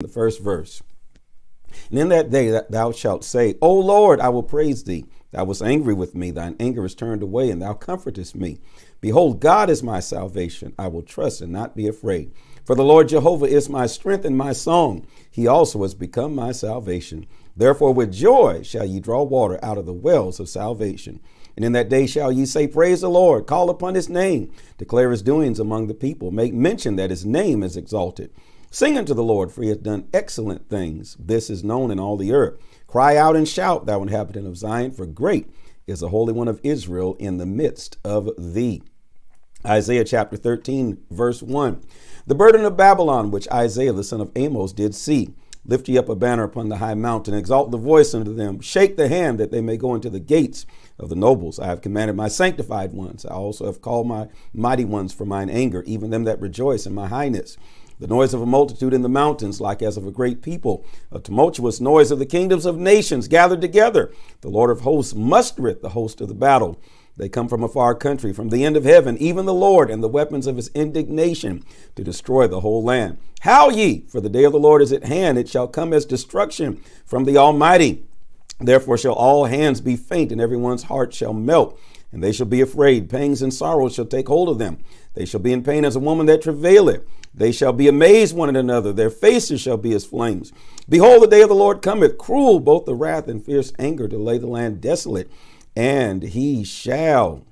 the first verse. And in that day that thou shalt say, O Lord, I will praise thee. Thou wast angry with me, thine anger is turned away, and thou comfortest me. Behold, God is my salvation. I will trust and not be afraid. For the Lord Jehovah is my strength and my song. He also has become my salvation. Therefore with joy shall ye draw water out of the wells of salvation. And in that day shall ye say, Praise the Lord, call upon his name, declare his doings among the people, make mention that his name is exalted. Sing unto the Lord, for he hath done excellent things. This is known in all the earth. Cry out and shout, thou inhabitant of Zion, for great is the Holy One of Israel in the midst of thee. Isaiah chapter 13, verse 1. The burden of Babylon, which Isaiah the son of Amos did see. Lift ye up a banner upon the high mountain, exalt the voice unto them, shake the hand that they may go into the gates of the nobles. I have commanded my sanctified ones. I also have called my mighty ones for mine anger, even them that rejoice in my highness. The noise of a multitude in the mountains, like as of a great people, a tumultuous noise of the kingdoms of nations gathered together. The Lord of hosts mustereth the host of the battle. They come from a far country, from the end of heaven, even the Lord, and the weapons of his indignation to destroy the whole land. Howl ye, for the day of the Lord is at hand. It shall come as destruction from the Almighty. Therefore shall all hands be faint, and everyone's heart shall melt. And they shall be afraid. Pangs and sorrows shall take hold of them. They shall be in pain as a woman that travaileth. They shall be amazed one at another. Their faces shall be as flames. Behold, the day of the Lord cometh, cruel, both the wrath and fierce anger, to lay the land desolate. And he shall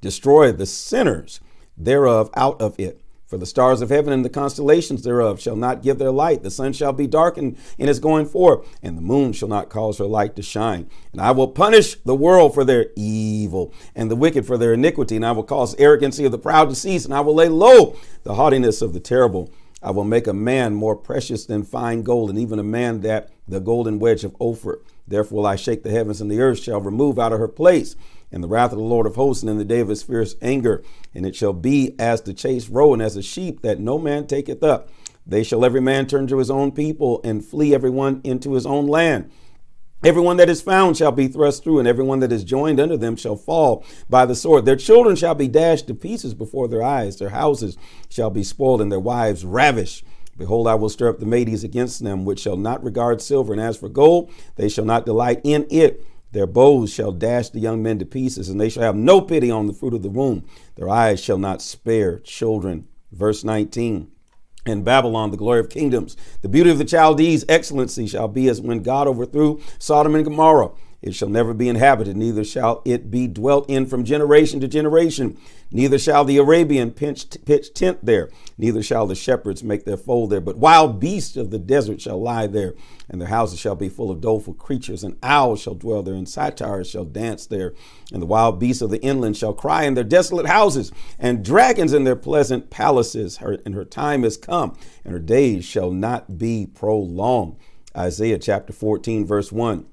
destroy the sinners thereof out of it. For the stars of heaven and the constellations thereof shall not give their light. The sun shall be darkened in its going forth, and the moon shall not cause her light to shine. And I will punish the world for their evil, and the wicked for their iniquity. And I will cause arrogancy of the proud to cease, and I will lay low the haughtiness of the terrible. I will make a man more precious than fine gold, and even a man that the golden wedge of Ophir. Therefore will I shake the heavens, and the earth shall remove out of her place, and the wrath of the Lord of hosts, and in the day of his fierce anger. And it shall be as the chased roe, and as a sheep that no man taketh up. They shall every man turn to his own people, and flee everyone into his own land. Everyone that is found shall be thrust through, and everyone that is joined unto them shall fall by the sword. Their children shall be dashed to pieces before their eyes. Their houses shall be spoiled, and their wives ravished. Behold, I will stir up the Medes against them, which shall not regard silver. And as for gold, they shall not delight in it. Their bows shall dash the young men to pieces, and they shall have no pity on the fruit of the womb. Their eyes shall not spare children. Verse 19. In Babylon, the glory of kingdoms, the beauty of the Chaldees' excellency shall be as when God overthrew Sodom and Gomorrah. It shall never be inhabited, neither shall it be dwelt in from generation to generation. Neither shall the Arabian pitch tent there, neither shall the shepherds make their fold there. But wild beasts of the desert shall lie there, and their houses shall be full of doleful creatures. And owls shall dwell there, and satyrs shall dance there. And the wild beasts of the inland shall cry in their desolate houses, and dragons in their pleasant palaces. And her time is come, and her days shall not be prolonged. Isaiah chapter 14, verse 1.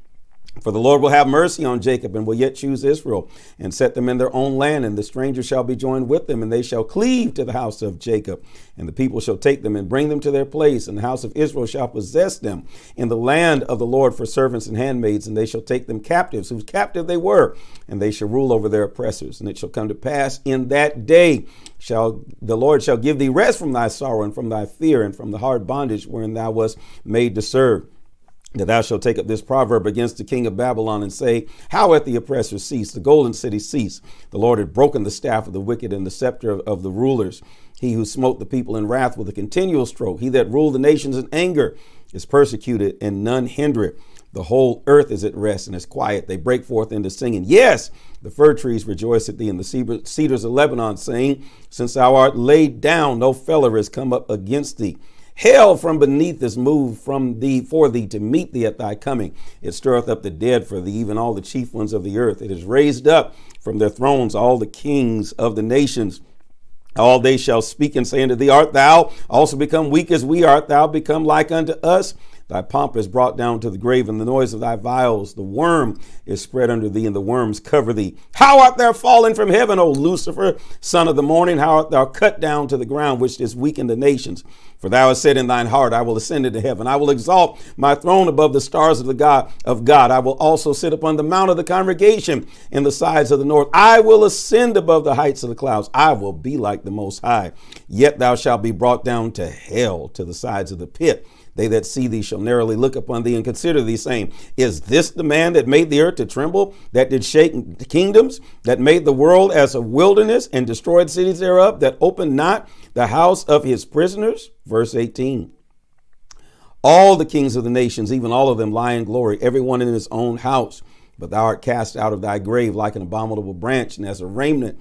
For the Lord will have mercy on Jacob, and will yet choose Israel, and set them in their own land, and the stranger shall be joined with them, and they shall cleave to the house of Jacob, and the people shall take them and bring them to their place, and the house of Israel shall possess them in the land of the Lord for servants and handmaids, and they shall take them captives, whose captive they were, and they shall rule over their oppressors. And it shall come to pass in that day the Lord shall give thee rest from thy sorrow, and from thy fear, and from the hard bondage wherein thou wast made to serve. That thou shalt take up this proverb against the king of Babylon, and say, How hath the oppressor ceased, the golden city ceased? The Lord had broken the staff of the wicked, and the scepter of the rulers. He who smote the people in wrath with a continual stroke, he that ruled the nations in anger, is persecuted, and none hinder it. The whole earth is at rest and is quiet. They break forth into singing. Yes, the fir trees rejoice at thee, and the cedars of Lebanon, saying, Since thou art laid down, no feller is come up against thee. Hell from beneath is moved from thee for thee to meet thee at thy coming. It stirreth up the dead for thee, even all the chief ones of the earth. It is raised up from their thrones all the kings of the nations. All they shall speak and say unto thee, Art thou also become weak as we? Art thou become like unto us? Thy pomp is brought down to the grave, and the noise of thy viols. The worm is spread under thee, and the worms cover thee. How art thou fallen from heaven, O Lucifer, son of the morning? How art thou cut down to the ground, which didst weaken the nations? For thou hast said in thine heart, I will ascend into heaven. I will exalt my throne above the stars of the God of God. I will also sit upon the mount of the congregation in the sides of the north. I will ascend above the heights of the clouds. I will be like the Most High. Yet thou shalt be brought down to hell, to the sides of the pit. They that see thee shall narrowly look upon thee and consider thee, saying, Is this the man that made the earth to tremble, that did shake the kingdoms, that made the world as a wilderness and destroyed cities thereof, that opened not the house of his prisoners? Verse 18. All the kings of the nations, even all of them, lie in glory, every one in his own house. But thou art cast out of thy grave like an abominable branch, and as a raiment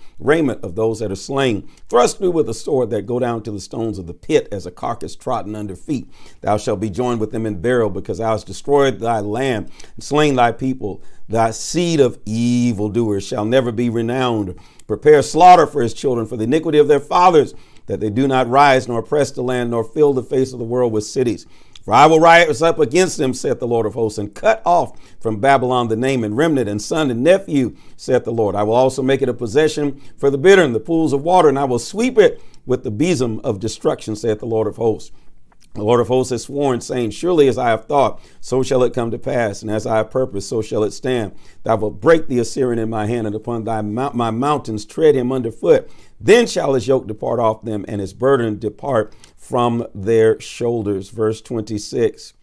of those that are slain, thrust through with a sword that go down to the stones of the pit, as a carcass trodden under feet. Thou shalt be joined with them in burial, because thou hast destroyed thy land and slain thy people. Thy seed of evildoers shall never be renowned. Prepare slaughter for his children, for the iniquity of their fathers, that they do not rise, nor oppress the land, nor fill the face of the world with cities. For I will rise up against them, saith the Lord of hosts, and cut off from Babylon the name and remnant and son and nephew, saith the Lord. I will also make it a possession for the bitter and the pools of water, and I will sweep it with the besom of destruction, saith the Lord of hosts. The Lord of hosts has sworn, saying, Surely as I have thought, so shall it come to pass, and as I have purposed, so shall it stand. Thou wilt break the Assyrian in my hand, and upon my mountains tread him underfoot. Then shall his yoke depart off them, and his burden depart from their shoulders. Verse 26.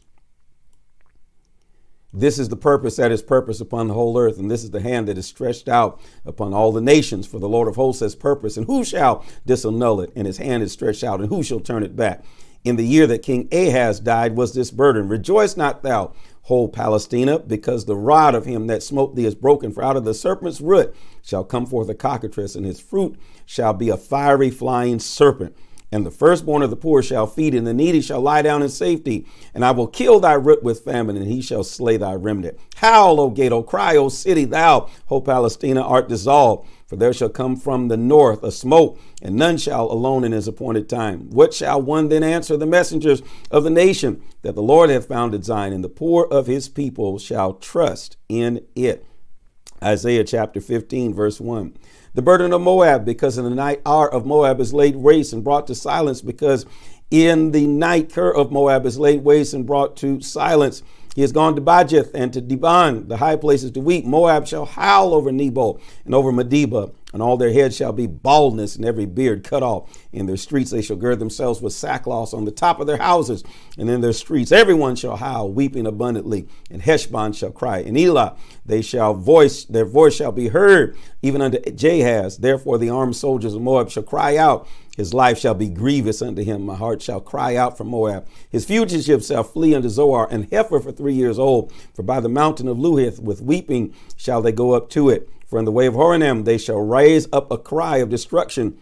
This is the purpose that is purpose upon the whole earth, and this is the hand that is stretched out upon all the nations. For the Lord of hosts has purpose, and who shall disannul it? And his hand is stretched out, and who shall turn it back? In the year that King Ahaz died was this burden. Rejoice not thou, whole Palestina, because the rod of him that smote thee is broken. For out of the serpent's root shall come forth a cockatrice, and his fruit shall be a fiery flying serpent. And the firstborn of the poor shall feed, and the needy shall lie down in safety. And I will kill thy root with famine, and he shall slay thy remnant. Howl, O gate, O cry, O city, thou, whole Palestina, art dissolved. For there shall come from the north a smoke, and none shall alone in his appointed time. What shall one then answer the messengers of the nation? That the Lord hath founded Zion, and the poor of his people shall trust in it. Isaiah chapter 15, verse 1. The burden of Moab, because in the night hour of Moab is laid waste and brought to silence, because in the night Ker of Moab is laid waste and brought to silence. He has gone to Bajith and to Dibon, the high places, to weep. Moab shall howl over Nebo and over Medeba, and all their heads shall be baldness, and every beard cut off. In their streets they shall gird themselves with sackcloth on the top of their houses, and in their streets everyone shall howl, weeping abundantly. And Heshbon shall cry, and Elah their voice shall be heard, even unto Jahaz. Therefore the armed soldiers of Moab shall cry out. His life shall be grievous unto him. My heart shall cry out for Moab. His fugitives shall flee unto Zoar, and heifer for 3 years old. For by the mountain of Luhith with weeping shall they go up to it. For in the way of Horonim they shall raise up a cry of destruction.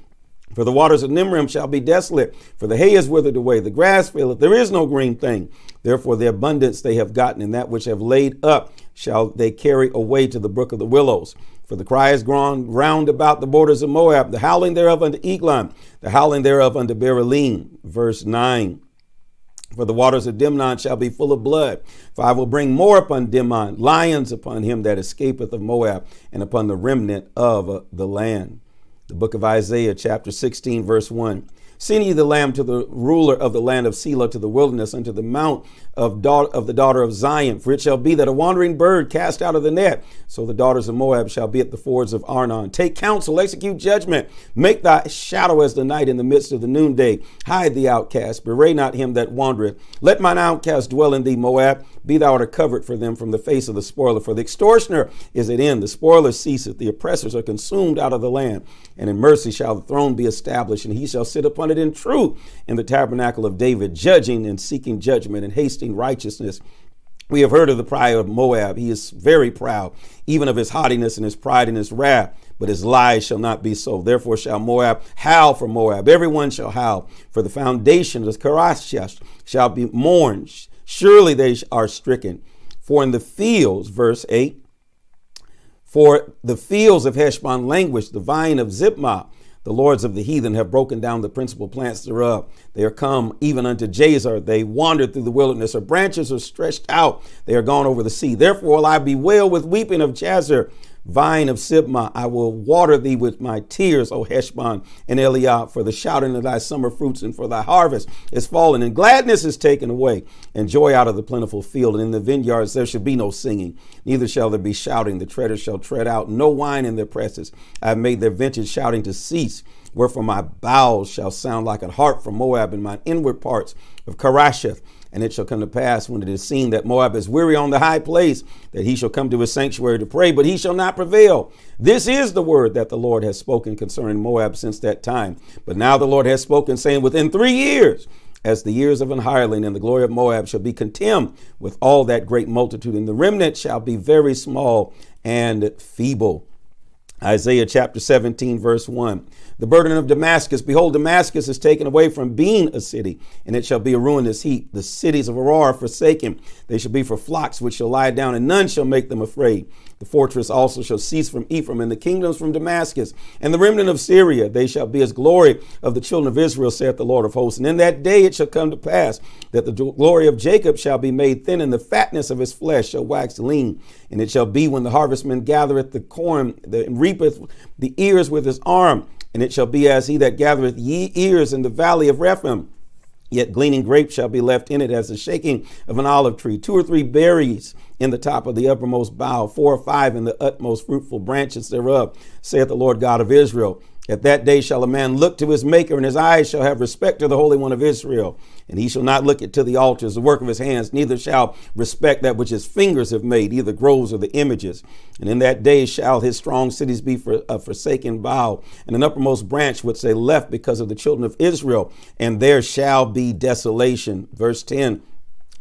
For the waters of Nimrim shall be desolate. For the hay is withered away, the grass faileth, there is no green thing. Therefore the abundance they have gotten, and that which have laid up shall they carry away to the brook of the willows. For the cry is gone round about the borders of Moab, the howling thereof unto Eglon, the howling thereof unto Beralim. Verse 9. For the waters of Dimnon shall be full of blood. For I will bring more upon Dimon, lions upon him that escapeth of Moab, and upon the remnant of the land. The book of Isaiah, chapter 16, verse 1. Send ye the lamb to the ruler of the land of Selah, to the wilderness, unto the mount of the daughter of Zion. For it shall be that a wandering bird cast out of the net, so the daughters of Moab shall be at the fords of Arnon. Take counsel, execute judgment, make thy shadow as the night in the midst of the noonday. Hide the outcast, bewray not him that wandereth. Let mine outcast dwell in thee, Moab. Be thou a covert for them from the face of the spoiler. For the extortioner is at end, the spoiler ceaseth, the oppressors are consumed out of the land. And in mercy shall the throne be established, and he shall sit upon it in truth in the tabernacle of David, judging and seeking judgment and hasting righteousness. We have heard of the pride of Moab. He is very proud, even of his haughtiness and his pride and his wrath, but his lies shall not be so. Therefore shall Moab howl for Moab. Everyone shall howl, for the foundation of Karashash shall be mourned. Surely they are stricken. For in the fields, verse 8, for the fields of Heshbon languish, the vine of Zipmah, The lords of the heathen have broken down the principal plants thereof. They are come even unto Jazer. They wandered through the wilderness. Her branches are stretched out. They are gone over the sea. Therefore will I bewail with weeping of Jazer. Vine of Sibmah, I will water thee with my tears, O Heshbon and Eliab, for the shouting of thy summer fruits and for thy harvest is fallen, and gladness is taken away, and joy out of the plentiful field. And in the vineyards there shall be no singing, neither shall there be shouting. The treaders shall tread out no wine in their presses. I have made their vintage shouting to cease. Wherefore my bowels shall sound like a harp from Moab, and mine inward parts of Karasheth. And it shall come to pass, when it is seen that Moab is weary on the high place, that he shall come to his sanctuary to pray, but he shall not prevail. This is the word that the Lord has spoken concerning Moab since that time. But now the Lord has spoken, saying, within 3 years, as the years of an hireling, and the glory of Moab shall be contemned with all that great multitude, and the remnant shall be very small and feeble. Isaiah chapter 17, verse 1. The burden of Damascus. Behold, Damascus is taken away from being a city, and it shall be a ruinous heap. The cities of Aurora forsaken. They shall be for flocks which shall lie down, and none shall make them afraid. The fortress also shall cease from Ephraim, and the kingdoms from Damascus, and the remnant of Syria. They shall be as glory of the children of Israel, saith the Lord of hosts. And in that day it shall come to pass that the glory of Jacob shall be made thin, and the fatness of his flesh shall wax lean. And it shall be, when the harvestman gathereth the corn, and reapeth the ears with his arm, and it shall be as he that gathereth ye ears in the valley of Rephaim. Yet gleaning grapes shall be left in it, as the shaking of an olive tree. 2 or 3 berries in the top of the uppermost bough, 4 or 5 in the utmost fruitful branches thereof, saith the Lord God of Israel. At that day shall a man look to his maker, and his eyes shall have respect to the Holy One of Israel. And he shall not look to the altars, the work of his hands, neither shall respect that which his fingers have made, either groves or the images. And in that day shall his strong cities be for a forsaken bough, and an uppermost branch which they left because of the children of Israel. And there shall be desolation. Verse 10.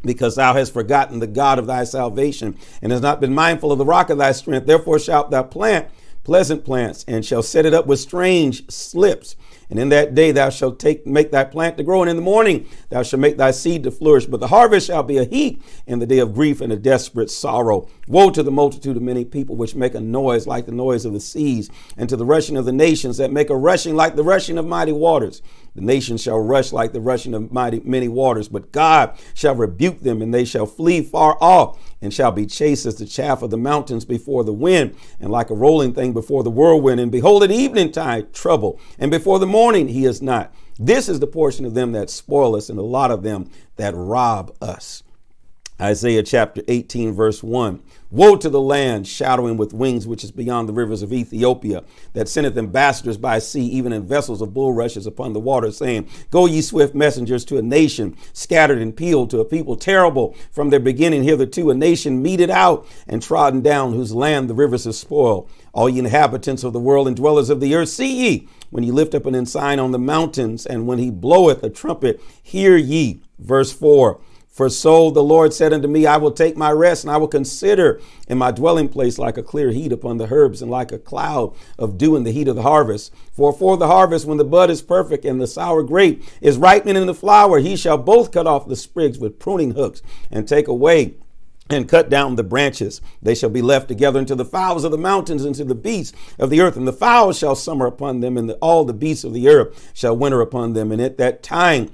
Because thou hast forgotten the God of thy salvation, and hast not been mindful of the rock of thy strength. Therefore shalt thou plant pleasant plants, and shall set it up with strange slips. And in that day thou shalt make thy plant to grow, and in the morning thou shalt make thy seed to flourish. But the harvest shall be a heap in the day of grief and a desperate sorrow. Woe to the multitude of many people which make a noise like the noise of the seas, and to the rushing of the nations that make a rushing like the rushing of mighty waters. The nations shall rush like the rushing of many waters, but God shall rebuke them, and they shall flee far off, and shall be chased as the chaff of the mountains before the wind, and like a rolling thing before the whirlwind. And behold, at eventide trouble, and before the morning he is not. This is the portion of them that spoil us, and a lot of them that rob us. Isaiah chapter 18, verse 1. Woe to the land shadowing with wings, which is beyond the rivers of Ethiopia, that sendeth ambassadors by sea, even in vessels of bulrushes upon the water, saying, Go ye swift messengers to a nation scattered and peeled, to a people terrible from their beginning hitherto, a nation meted out and trodden down, whose land the rivers have spoiled. All ye inhabitants of the world and dwellers of the earth, see ye, when ye lift up an ensign on the mountains, and when he bloweth a trumpet, hear ye. Verse 4. For so the Lord said unto me, I will take my rest, and I will consider in my dwelling place like a clear heat upon the herbs, and like a cloud of dew in the heat of the harvest. For the harvest, when the bud is perfect and the sour grape is ripening in the flower, he shall both cut off the sprigs with pruning hooks, and take away and cut down the branches. They shall be left together unto the fowls of the mountains, and to the beasts of the earth. And the fowls shall summer upon them, and all the beasts of the earth shall winter upon them. And in that time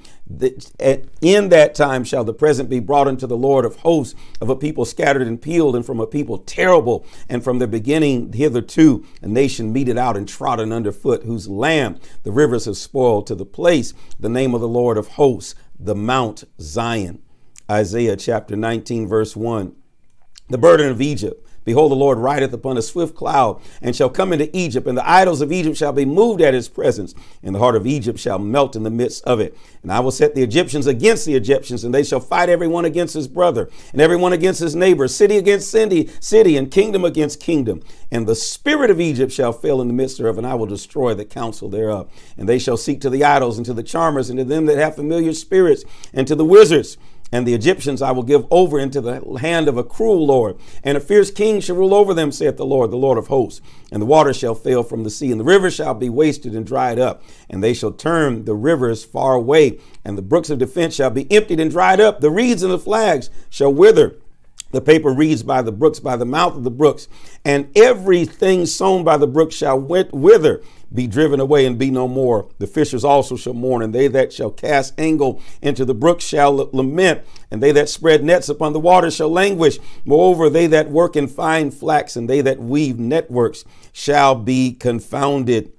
shall the present be brought unto the Lord of hosts, of a people scattered and peeled, and from a people terrible, and from the beginning hitherto a nation meted out and trodden underfoot, whose land the rivers have spoiled, to the place the name of the Lord of hosts, the Mount Zion. Isaiah chapter 19, verse 1. The burden of Egypt. Behold, the Lord rideth upon a swift cloud, and shall come into Egypt, and the idols of Egypt shall be moved at his presence, and the heart of Egypt shall melt in the midst of it. And I will set the Egyptians against the Egyptians, and they shall fight every one against his brother, and every one against his neighbor, city against city, and kingdom against kingdom. And the spirit of Egypt shall fail in the midst thereof, and I will destroy the counsel thereof. And they shall seek to the idols, and to the charmers, and to them that have familiar spirits, and to the wizards. And the Egyptians I will give over into the hand of a cruel Lord, and a fierce king shall rule over them, saith the Lord of hosts. And the water shall fail from the sea, and the rivers shall be wasted and dried up, and they shall turn the rivers far away, and the brooks of defense shall be emptied and dried up. The reeds and the flags shall wither. The paper reeds by the brooks, by the mouth of the brooks, and everything sown by the brook shall wither, be driven away and be no more. The fishers also shall mourn, and they that shall cast angle into the brook shall lament, and they that spread nets upon the water shall languish. Moreover, they that work in fine flax, and they that weave networks shall be confounded.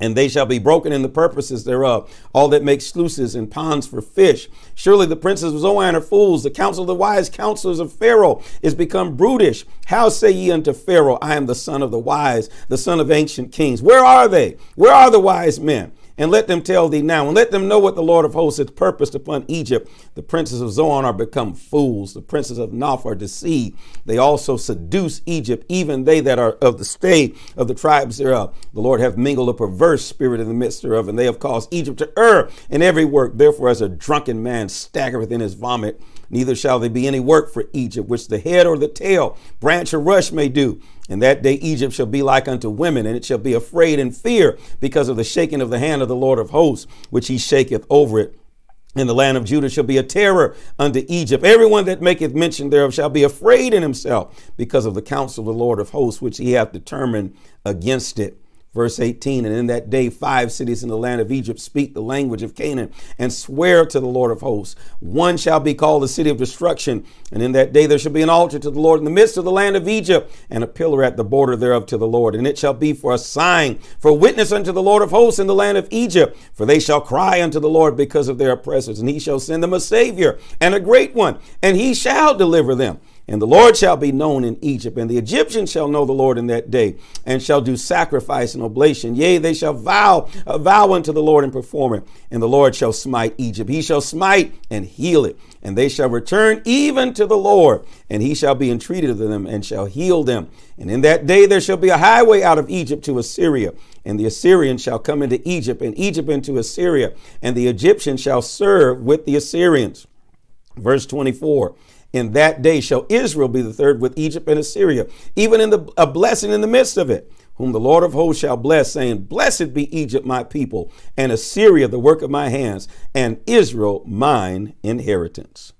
And they shall be broken in the purposes thereof, all that make sluices and ponds for fish. Surely the princes of Zoan are fools. The counsel of the wise counselors of Pharaoh is become brutish. How say ye unto Pharaoh, I am the son of the wise, the son of ancient kings? Where are they? Where are the wise men? And let them tell thee now, and let them know what the Lord of hosts hath purposed upon Egypt. The princes of Zoan are become fools. The princes of Noph are deceived. They also seduce Egypt, even they that are of the stay of the tribes thereof. The Lord hath mingled a perverse spirit in the midst thereof, and they have caused Egypt to err in every work. Therefore, as a drunken man staggereth in his vomit, neither shall there be any work for Egypt, which the head or the tail, branch or rush may do. And that day Egypt shall be like unto women, and it shall be afraid and fear because of the shaking of the hand of the Lord of hosts, which he shaketh over it. And the land of Judah shall be a terror unto Egypt. Everyone that maketh mention thereof shall be afraid in himself because of the counsel of the Lord of hosts, which he hath determined against it. Verse 18, and in that day 5 cities in the land of Egypt speak the language of Canaan and swear to the Lord of hosts. One shall be called the city of destruction. And in that day there shall be an altar to the Lord in the midst of the land of Egypt, and a pillar at the border thereof to the Lord. And it shall be for a sign, for a witness unto the Lord of hosts in the land of Egypt. For they shall cry unto the Lord because of their oppressors, and he shall send them a Savior and a great one, and he shall deliver them. And the Lord shall be known in Egypt, and the Egyptians shall know the Lord in that day, and shall do sacrifice and oblation. Yea, they shall vow unto the Lord and perform it. And the Lord shall smite Egypt. He shall smite and heal it. And they shall return even to the Lord, and he shall be entreated of them and shall heal them. And in that day there shall be a highway out of Egypt to Assyria. And the Assyrians shall come into Egypt, and Egypt into Assyria. And the Egyptians shall serve with the Assyrians. Verse 24. In that day shall Israel be the third with Egypt and Assyria, even in a blessing in the midst of it, whom the Lord of hosts shall bless, saying, Blessed be Egypt, my people, and Assyria, the work of my hands, and Israel, mine inheritance.